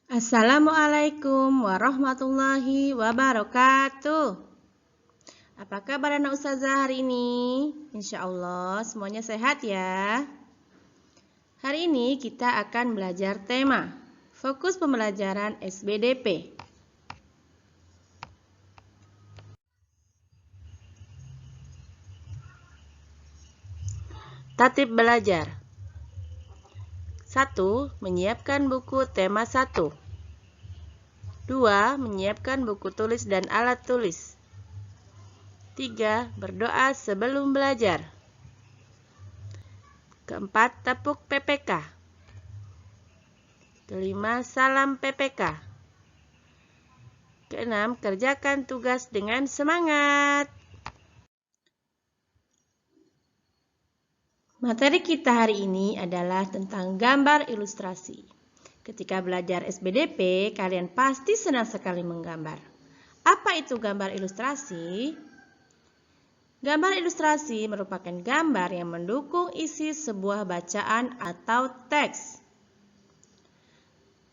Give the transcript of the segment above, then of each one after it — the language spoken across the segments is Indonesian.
Assalamualaikum warahmatullahi wabarakatuh. Apa kabar anak ustazah hari ini? Insya Allah semuanya sehat ya. Hari ini kita akan belajar tema fokus pembelajaran SBDP. Tatib belajar. 1. Menyiapkan buku tema 1. 2. Menyiapkan buku tulis dan alat tulis. 3. Berdoa sebelum belajar. Keempat, tepuk PPK. Kelima, salam PPK. Keenam, kerjakan tugas dengan semangat. Materi kita hari ini adalah tentang gambar ilustrasi. Ketika belajar SBDP, kalian pasti senang sekali menggambar. Apa itu gambar ilustrasi? Gambar ilustrasi merupakan gambar yang mendukung isi sebuah bacaan atau teks.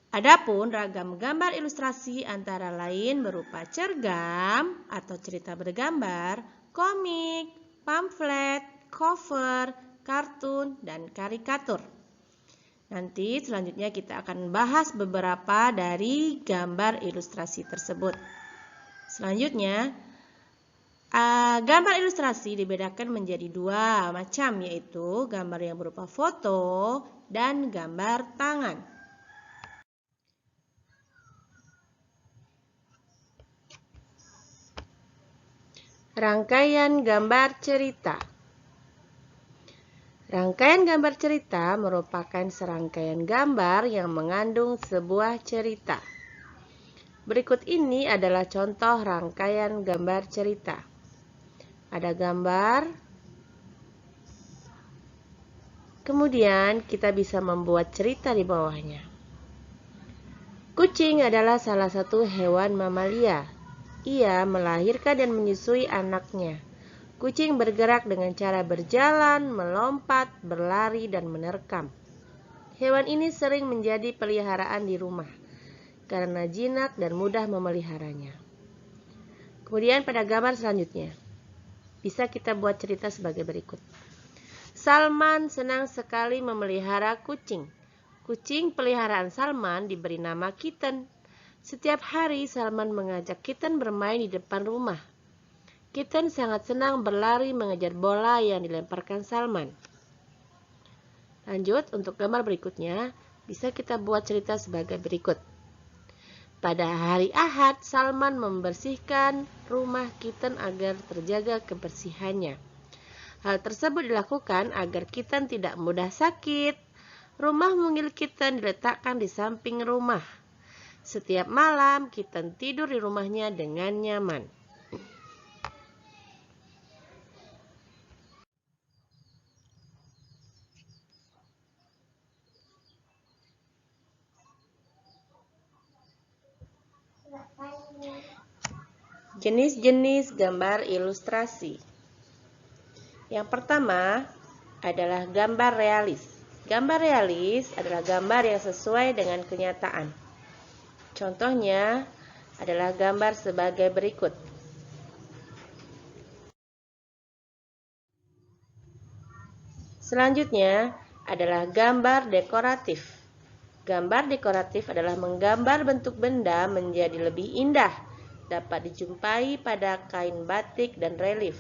Adapun ragam gambar ilustrasi antara lain berupa cergam atau cerita bergambar, komik, pamflet, cover, kartun, dan karikatur. Nanti selanjutnya kita akan bahas beberapa dari gambar ilustrasi tersebut. Selanjutnya, gambar ilustrasi dibedakan menjadi dua macam, yaitu gambar yang berupa foto dan gambar tangan. Rangkaian gambar cerita. Rangkaian gambar cerita merupakan serangkaian gambar yang mengandung sebuah cerita. Berikut ini adalah contoh rangkaian gambar cerita. Ada gambar, kemudian kita bisa membuat cerita di bawahnya. Kucing adalah salah satu hewan mamalia. Ia melahirkan dan menyusui anaknya. Kucing bergerak dengan cara berjalan, melompat, berlari, dan menerkam. Hewan ini sering menjadi peliharaan di rumah karena jinak dan mudah memeliharanya. Kemudian pada gambar selanjutnya, bisa kita buat cerita sebagai berikut. Salman senang sekali memelihara kucing. Kucing peliharaan Salman diberi nama Kitten. Setiap hari Salman mengajak Kitten bermain di depan rumah. Kitten sangat senang berlari mengejar bola yang dilemparkan Salman. Lanjut, untuk gambar berikutnya, bisa kita buat cerita sebagai berikut. Pada hari Ahad, Salman membersihkan rumah Kitten agar terjaga kebersihannya. Hal tersebut dilakukan agar Kitten tidak mudah sakit. Rumah mungil Kitten diletakkan di samping rumah. Setiap malam, Kitten tidur di rumahnya dengan nyaman. Jenis-jenis gambar ilustrasi. Yang pertama adalah gambar realis. Gambar realis adalah gambar yang sesuai dengan kenyataan. Contohnya adalah gambar sebagai berikut. Selanjutnya adalah gambar dekoratif. Gambar dekoratif adalah menggambar bentuk benda menjadi lebih indah. Dapat dijumpai pada kain batik dan relief.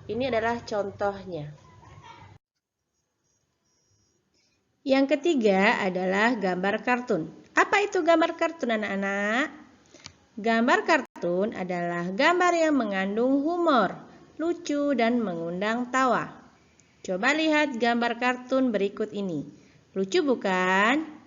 Ini adalah contohnya. Yang ketiga adalah gambar kartun. Apa itu gambar kartun, anak-anak? Gambar kartun adalah gambar yang mengandung humor, lucu, dan mengundang tawa. Coba lihat gambar kartun berikut ini. Lucu bukan?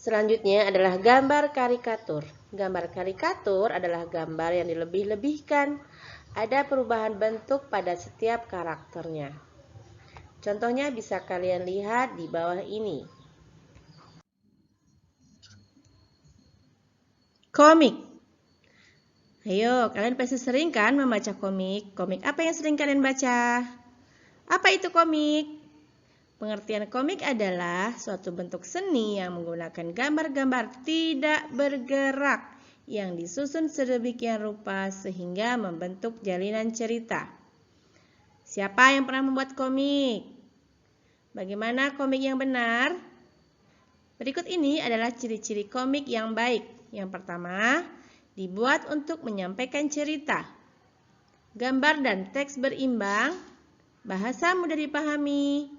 Selanjutnya adalah gambar karikatur. Gambar karikatur adalah gambar yang dilebih-lebihkan. Ada perubahan bentuk pada setiap karakternya. Contohnya bisa kalian lihat di bawah ini. Komik. Ayo, kalian pasti sering kan membaca komik? Komik apa yang sering kalian baca? Apa itu komik? Pengertian komik adalah suatu bentuk seni yang menggunakan gambar-gambar tidak bergerak yang disusun sedemikian rupa sehingga membentuk jalinan cerita. Siapa yang pernah membuat komik? Bagaimana komik yang benar? Berikut ini adalah ciri-ciri komik yang baik. Yang pertama, dibuat untuk menyampaikan cerita. Gambar dan teks berimbang, bahasa mudah dipahami,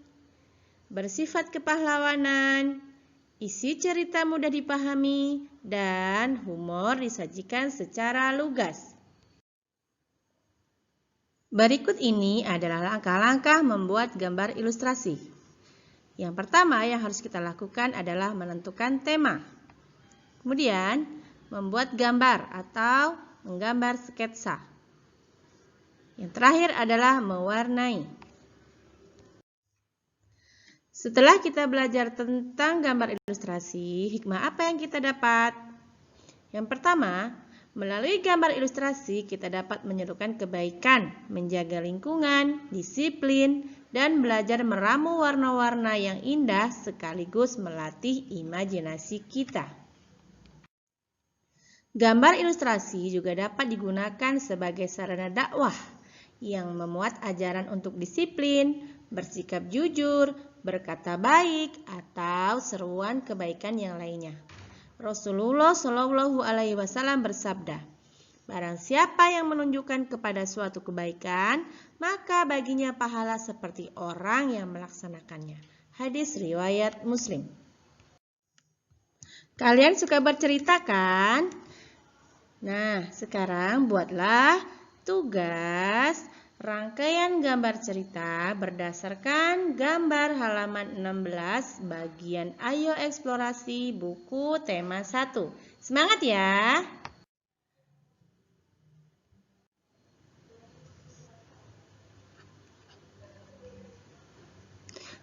bersifat kepahlawanan, isi cerita mudah dipahami, dan humor disajikan secara lugas. Berikut ini adalah langkah-langkah membuat gambar ilustrasi. Yang pertama yang harus kita lakukan adalah menentukan tema. Kemudian, membuat gambar atau menggambar sketsa. Yang terakhir adalah mewarnai. Setelah kita belajar tentang gambar ilustrasi, hikmah apa yang kita dapat? Yang pertama, melalui gambar ilustrasi kita dapat menyerukan kebaikan, menjaga lingkungan, disiplin, dan belajar meramu warna-warna yang indah sekaligus melatih imajinasi kita. Gambar ilustrasi juga dapat digunakan sebagai sarana dakwah yang memuat ajaran untuk disiplin, bersikap jujur, berkata baik, atau seruan kebaikan yang lainnya. Rasulullah Shallallahu Alaihi Wasallam bersabda, barang siapa yang menunjukkan kepada suatu kebaikan, maka baginya pahala seperti orang yang melaksanakannya. Hadis riwayat Muslim. Kalian suka bercerita kan? Nah, sekarang buatlah tugas rangkaian gambar cerita berdasarkan gambar halaman 16 bagian Ayo Eksplorasi buku tema 1. Semangat ya!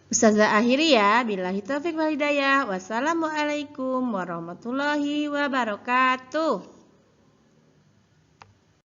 Ustazah akhiri ya. Billahi taufiq wal hidayah. Wassalamualaikum warahmatullahi wabarakatuh.